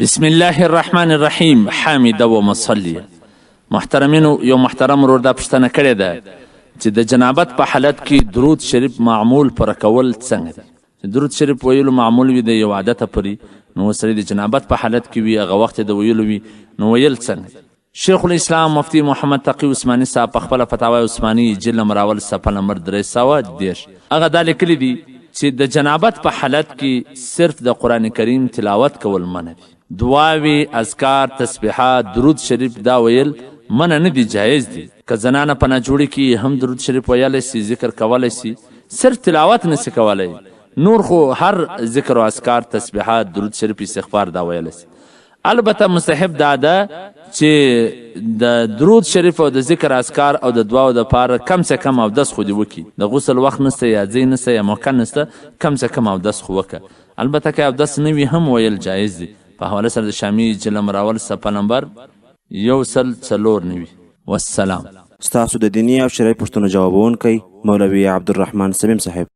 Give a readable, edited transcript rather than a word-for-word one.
بسم الله الرحمن الرحیم. حامد و مصلی. محترمینو، یو محترم ورور دا پوښتنه کړې ده چې د جنابت په حالت کې درود شریف معمول پوره کول څنګه دي؟ چې درود شریف ویلو معمول وي د یو عادته پورې، نو سړی د جنابت په حالت کې وي هغه وخت د ویلو وي، نو ویل څنګه دي؟ شیخ الاسلام مفتی محمد تقی عثماني صاحب په خپله فتاوی عثماني جلد نمبر اول صفحه نمبر 310 هغه دا لیکلي دي چې د جنابت په حالت کې صرف د قرآن کریم تلاوت کول منع دي. دعاوی، اذکار، تسبیحات، درود شریف دا ویل منع نه دي، جایز دي. که زنانه په ناجوړي کې هم درود شریف ویلی سي، ذکر کولی سي، صرف تلاوت نسي کولی، نور خو هر ذکر و اذکار، تسبیحات، درود شریف، استغفار دا ویلی سي. البته مستحب دا ده چې د درود شریف او د ذکر اذکار او د دعاو دپاره کم سے کم اودس خو دې وکړي. د غسل وخت نسته یا ځای نسته یا موقع نسته، کم سے کم اودس خو وکړه. البته که اودس نه وي هم ویل جایز دي. په حواله سره د شامی جلد نمبر اول صفحه نمبر 149. والسلام. ستاسو د دیني او شرعي پوښتنو جوابونکی مولوي عبدالرحمن سمیم صاحب.